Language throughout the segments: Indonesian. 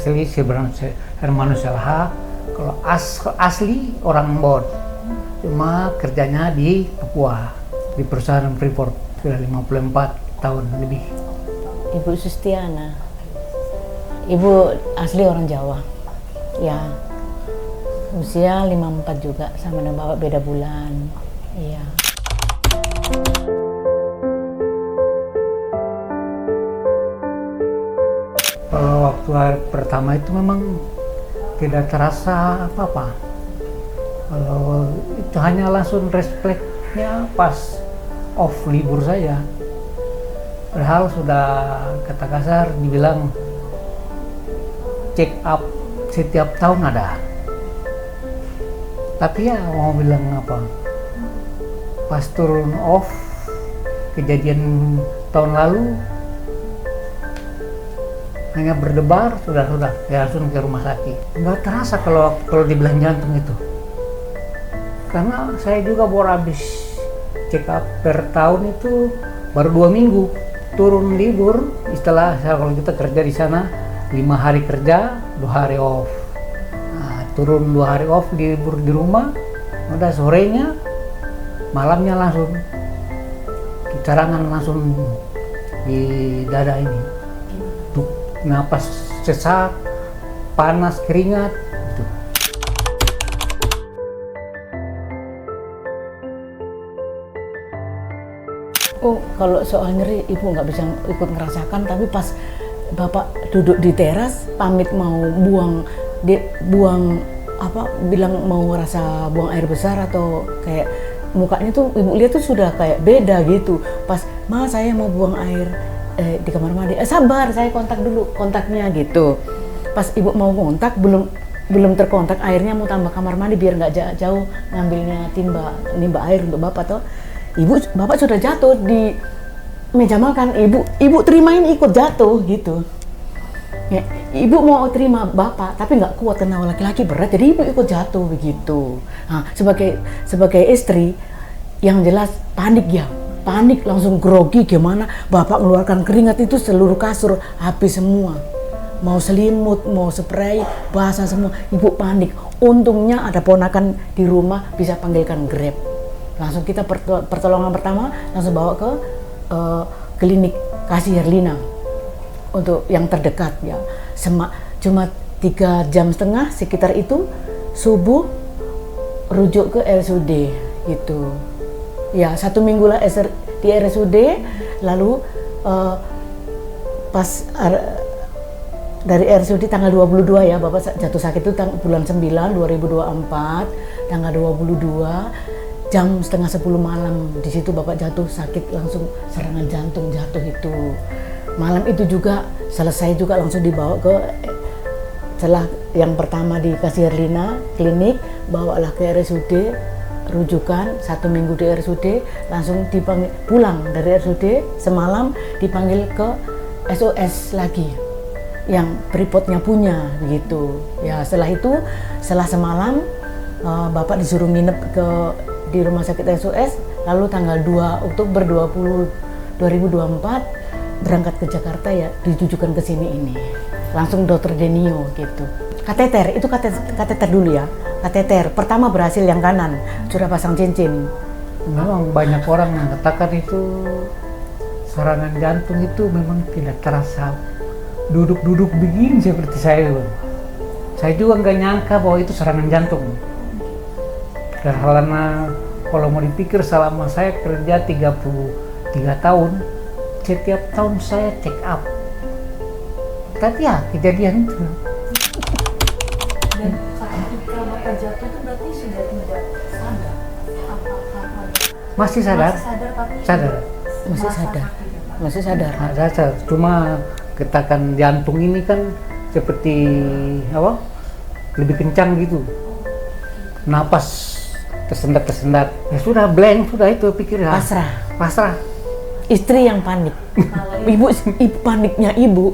asli Hermanus Selha. Kalau asli orang Ambon, cuma kerjanya di Papua, di perusahaan Freeport, sudah 54 tahun lebih. Ibu Sustiana, ibu asli orang Jawa, ya usia 54 juga, sama dengan bapak beda bulan, iya. Kalau waktu hari pertama itu memang tidak terasa apa-apa. Kalau itu hanya langsung refleksnya pas off libur saja. Padahal sudah kata kasar dibilang check up setiap tahun ada. Tapi ya mau bilang apa? Pas turun off kejadian tahun lalu hanya berdebar, sudah ya langsung ke rumah sakit. Nggak terasa kalau dibilang jantung itu, karena saya juga baru habis check up per tahun itu baru 2 minggu turun libur. Istilah kalau kita kerja di sana 5 hari kerja 2 hari off. Nah, turun 2 hari off libur di rumah, udah sorenya malamnya langsung carangan langsung di dada ini. Napas sesak, panas, keringat gitu. Oh, kalau soal nyeri ibu nggak bisa ikut ngerasakan, tapi pas bapak duduk di teras pamit mau buang bilang mau rasa buang air besar atau kayak mukanya tuh ibu lihat tuh sudah kayak beda gitu. Pas saya mau buang air di kamar mandi, sabar saya kontak dulu kontaknya gitu. Pas ibu mau kontak belum terkontak, airnya mau tambah kamar mandi biar nggak jauh ngambilnya nimba air untuk bapak toh. Bapak sudah jatuh di meja makan, ibu terimain ikut jatuh gitu. Ya, ibu mau terima bapak tapi nggak kuat karena laki-laki berat, jadi ibu ikut jatuh begitu. Nah, sebagai istri yang jelas panik langsung grogi, gimana bapak mengeluarkan keringat itu seluruh kasur habis semua, mau selimut mau spray basah semua, ibu panik. Untungnya ada ponakan di rumah bisa panggilkan Grab, langsung kita pertolongan pertama langsung bawa ke klinik Kasih Herlina untuk yang terdekat ya. Cuma 3,5 jam sekitar itu, subuh rujuk ke RSUD gitu. Ya 1 minggu lah di RSUD, lalu pas dari RSUD tanggal 22 ya, bapak jatuh sakit itu bulan 9 2024, tanggal 22 jam setengah 10 malam. Di situ bapak jatuh sakit, langsung serangan jantung jatuh itu. Malam itu juga selesai juga langsung dibawa ke, setelah yang pertama di Kasih Herlina klinik, bawalah ke RSUD rujukan 1 minggu di RSUD, langsung dipanggil pulang dari RSUD semalam, dipanggil ke SOS lagi yang Freeport-nya punya begitu ya. Setelah semalam bapak disuruh nginep di rumah sakit SOS, lalu tanggal 2 Oktober 2024 berangkat ke Jakarta ya, ditujukan ke sini ini langsung dokter Denio gitu. Kateter itu kateter dulu ya. Kateter pertama berhasil yang kanan, sudah pasang cincin. Memang banyak orang yang katakan itu serangan jantung itu memang tidak terasa duduk-duduk begini seperti saya. Saya juga nggak nyangka bahwa itu serangan jantung. Karena kalau mau dipikir selama saya kerja 33 tahun, setiap tahun saya check up. Tapi ya kejadian itu. Dan ketika bapak jatuh itu berarti sudah tidak sadar? Masih sadar? Sadar. Masih sadar. Nah, sadar. Cuma getakan jantung ini kan seperti lebih kencang gitu. Napas tersendat. Ya sudah blank, sudah itu pikir ya. Pasrah. Istri yang panik. Ibu paniknya ibu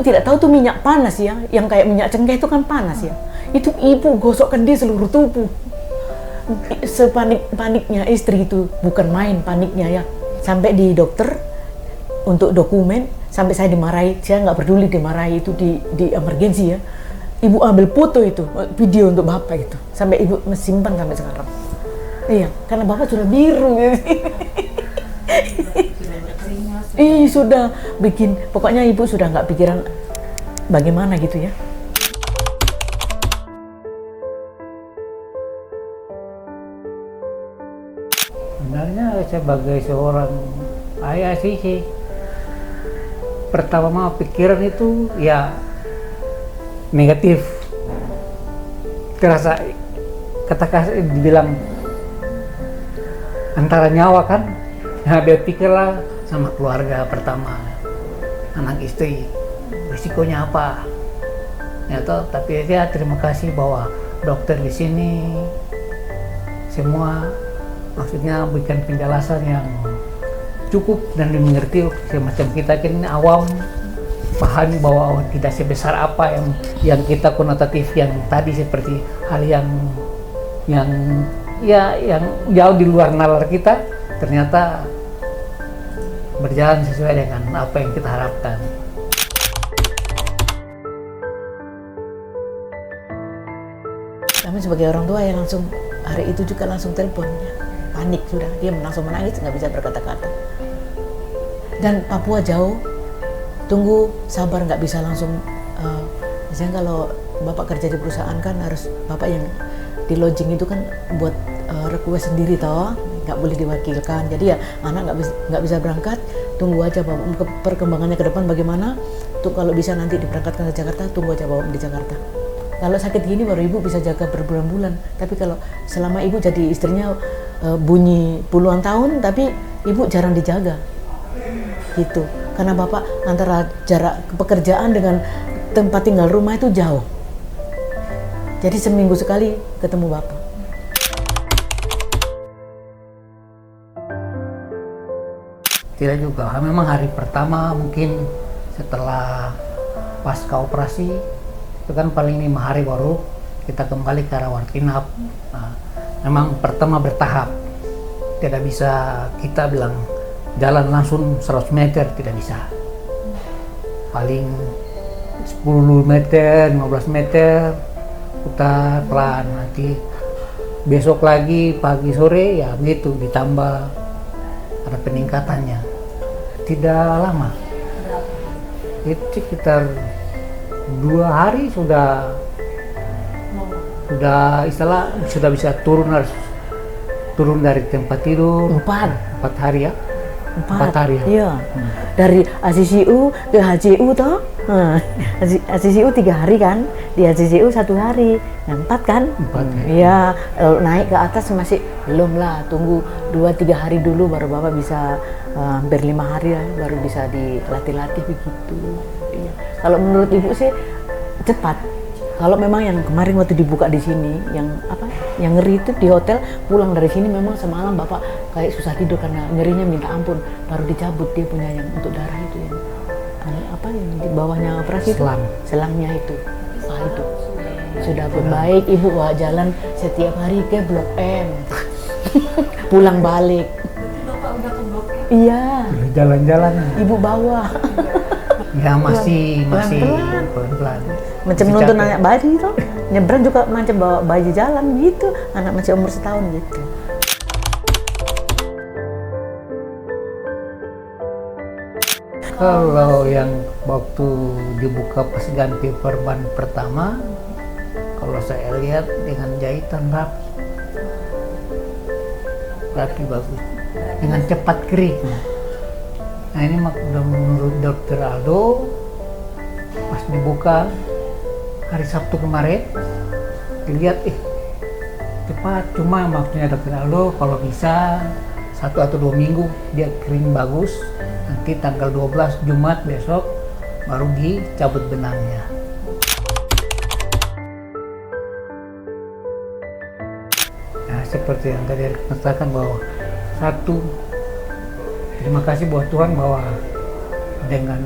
tidak tahu tuh minyak panas ya, yang kayak minyak cengkeh itu kan panas ya. Itu ibu gosokkan di seluruh tubuh. Sepanik-paniknya istri itu, bukan main paniknya ya. Sampai di dokter untuk dokumen sampai saya dimarahi, saya nggak peduli dimarahi itu di emergensi ya. Ibu ambil foto itu, video untuk bapak itu, sampai ibu simpan sampai sekarang. Iya, karena bapak sudah biru gitu. Ih, sudah bikin, pokoknya ibu sudah nggak pikiran bagaimana gitu ya. Sebenarnya sebagai seorang ayah sih pertama pikiran itu ya negatif, terasa kata-kata dibilang antara nyawa kan, nah dia pikirlah sama keluarga pertama, anak istri, risikonya apa ya toh. Tapi dia terima kasih bahwa dokter di sini semua maksudnya berikan penjelasan yang cukup dan dimengerti. Semacam kita kan awam pahami bahwa tidak sebesar apa yang kita konotatif yang tadi, seperti hal yang jauh di luar nalar kita, ternyata berjalan sesuai dengan apa yang kita harapkan. Kami sebagai orang tua yang langsung hari itu juga langsung telepon, panik sudah, dia langsung menangis, nggak bisa berkata-kata. Dan Papua jauh, tunggu, sabar, nggak bisa langsung. Misalnya kalau bapak kerja di perusahaan kan harus bapak yang di lodging itu kan buat request sendiri toh, nggak boleh diwakilkan. Jadi ya anak nggak bisa berangkat, tunggu aja bapak perkembangannya ke depan bagaimana. Tuh kalau bisa nanti diberangkatkan ke Jakarta, tunggu aja bapak di Jakarta. Kalau sakit gini baru ibu bisa jaga berbulan-bulan. Tapi kalau selama ibu jadi istrinya bunyi puluhan tahun, tapi ibu jarang dijaga. Gitu. Karena bapak antara jarak pekerjaan dengan tempat tinggal rumah itu jauh. Jadi seminggu sekali ketemu bapak. Tidak juga, memang hari pertama mungkin setelah pasca operasi itu kan paling 5 hari baru kita kembali ke rawat inap. Nah, memang pertama bertahap, tidak bisa kita bilang jalan langsung 100 meter, tidak bisa. Paling 10 meter, 15 meter, putar pelan, nanti besok lagi pagi sore ya begitu, ditambah ada peningkatannya. Tidak lama, itu sekitar 2 hari sudah istilah sudah bisa turun dari tempat tidur. 4 hari ya. 4 hari ya. Iya. Dari ACCU ke HCU toh. ACCU 3 hari kan, di ACCU 1 hari. Nah, 4 kan? 4 hari. Iya, lalu naik ke atas masih belum lah, tunggu 2-3 hari dulu baru bapak bisa hampir 5 hari ya, baru bisa dilatih-latih begitu. Iya. Kalau menurut ibu sih cepat. Kalau memang yang kemarin waktu dibuka di sini, yang ngeri itu di hotel, pulang dari sini memang semalam bapak kayak susah tidur karena nyerinya minta ampun, baru dicabut dia punya yang untuk darah itu yang yang di bawahnya operasi Selang. itu, selangnya itu, itu sudah baik. Ibu bawa jalan setiap hari ke Blok M, pulang balik. Bapak udah ke Blok M? Iya. Jalan-jalan. Ibu bawa. Ya masih pelan-pelan. Macam nonton anak bayi itu, nyebrang juga macam bawa bayi jalan gitu, anak masih umur setahun gitu. Kalau yang waktu dibuka pas ganti perban pertama, kalau saya lihat dengan jahitan rapi bagus, dengan cepat kering. Nah ini udah menurut Dokter Aldo, pas dibuka hari Sabtu kemarin, dilihat cepat. Cuma maksudnya Dokter Aldo kalau bisa 1 atau 2 minggu dia kering bagus. Nanti tanggal 12 Jumat besok baru dicabut benangnya. Nah seperti yang tadi katakan bahwa satu, terima kasih buat Tuhan bahwa dengan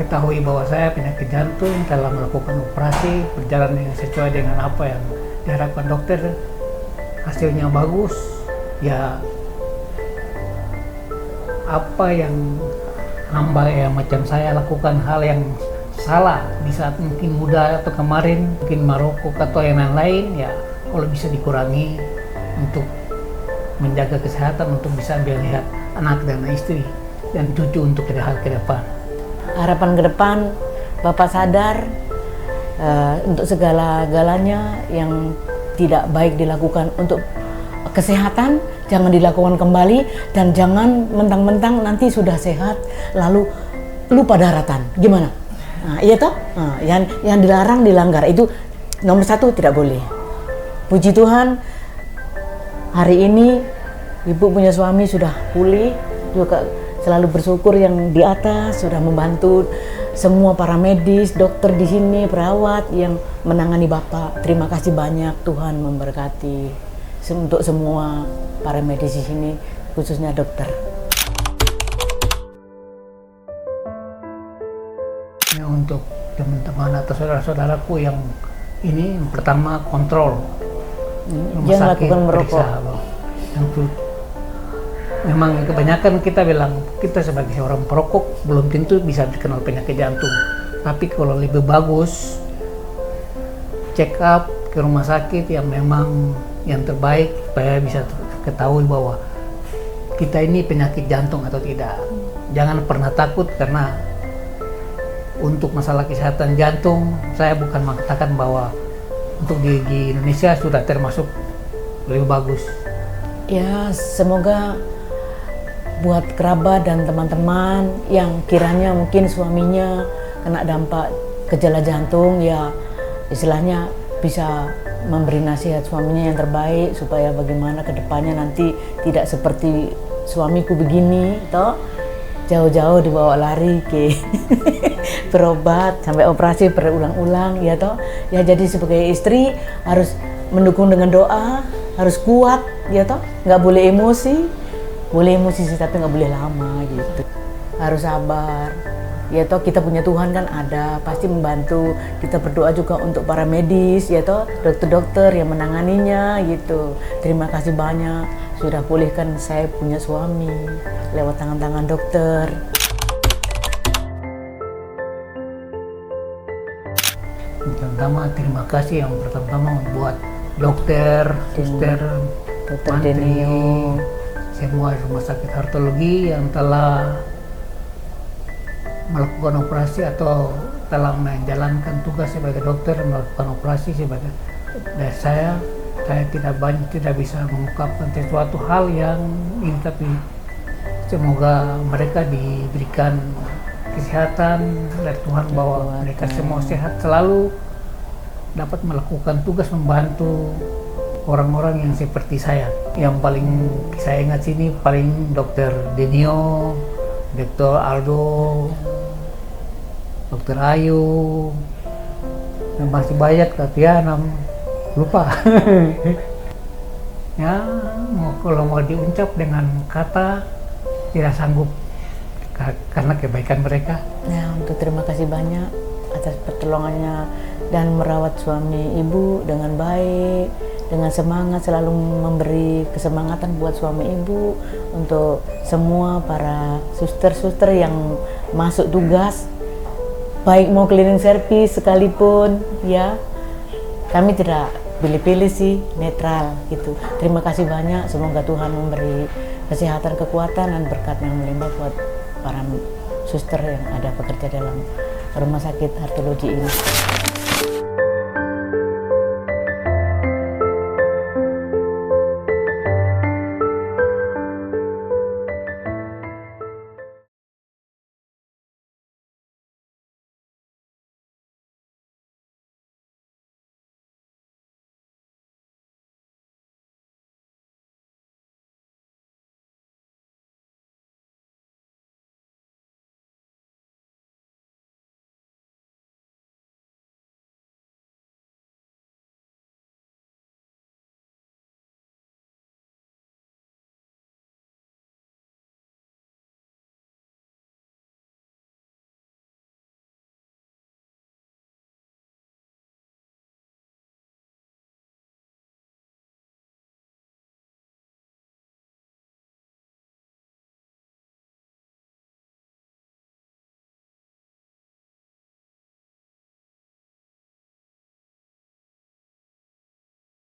ketahui bahwa saya penyakit jantung, telah melakukan operasi berjalan dengan sesuai dengan apa yang diharapkan dokter, hasilnya bagus. Ya apa yang hamba yang macam saya lakukan hal yang salah di saat mungkin muda atau kemarin mungkin merokok atau yang lain, ya kalau bisa dikurangi untuk menjaga kesehatan, untuk bisa melihat anak dan istri dan cucu untuk ke depan. Harapan ke depan, Bapak sadar untuk segala-galanya yang tidak baik dilakukan untuk kesehatan, jangan dilakukan kembali, dan jangan mentang-mentang nanti sudah sehat lalu lupa daratan. Gimana? Nah, iya toh? Nah, yang dilarang dilanggar itu nomor 1 tidak boleh. Puji Tuhan, hari ini Ibu punya suami sudah pulih, juga selalu bersyukur yang di atas sudah membantu semua para medis, dokter di sini, perawat yang menangani Bapak. Terima kasih banyak, Tuhan memberkati untuk semua para medis di sini, khususnya dokter. Ya, untuk teman-teman atau saudara-saudaraku yang ini, yang pertama kontrol. Jangan lakukan merokok. Memang kebanyakan kita bilang kita sebagai orang perokok belum tentu bisa dikenal penyakit jantung. Tapi kalau lebih bagus check up ke rumah sakit yang memang yang terbaik supaya bisa ketahui bahwa kita ini penyakit jantung atau tidak. Jangan pernah takut, karena untuk masalah kesehatan jantung saya bukan mengatakan bahwa untuk di Indonesia sudah termasuk lebih bagus. Ya, semoga buat kerabat dan teman-teman yang kiranya mungkin suaminya kena dampak gejala jantung, ya istilahnya bisa memberi nasihat suaminya yang terbaik supaya bagaimana kedepannya nanti tidak seperti suamiku begini, toh jauh-jauh dibawa lari ke berobat sampai operasi berulang-ulang, ya toh. Ya, jadi sebagai istri harus mendukung dengan doa, harus kuat, ya toh. Nggak boleh emosi, boleh emosi sih tapi nggak boleh lama gitu. Harus sabar. Ya toh, kita punya Tuhan kan ada, pasti membantu. Kita berdoa juga untuk para medis, ya toh, dokter-dokter yang menanganinya gitu. Terima kasih banyak sudah pulihkan saya punya suami lewat tangan-tangan dokter. Pertama, terima kasih yang pertama buat dokter, suster, Dokter mantri, Denio, semua rumah sakit Hartologi yang telah melakukan operasi atau telah menjalankan tugas sebagai dokter, melakukan operasi sebagai. Dari saya tidak bisa mengungkapkan sesuatu hal yang ini, tapi semoga mereka diberikan kesehatan dari Tuhan, bahwa mereka semua sehat selalu, dapat melakukan tugas membantu orang-orang yang seperti saya. Yang paling saya ingat sini paling Dokter Denio, Dr. Aldo, Dr. Ayu, dan masih banyak tapi ya lupa. Ya, kalau mau diucap dengan kata tidak sanggup karena kebaikan mereka. ya untuk terima kasih banyak atas pertolongannya dan merawat suami ibu dengan baik, dengan semangat, selalu memberi kesemangatan buat suami ibu. Untuk semua para suster-suster yang masuk tugas, baik mau cleaning service sekalipun, ya kami tidak pilih-pilih sih, netral gitu. Terima kasih banyak, semoga Tuhan memberi kesehatan, kekuatan, dan berkat yang melimpah buat para suster yang ada bekerja dalam rumah sakit Hartologi ini.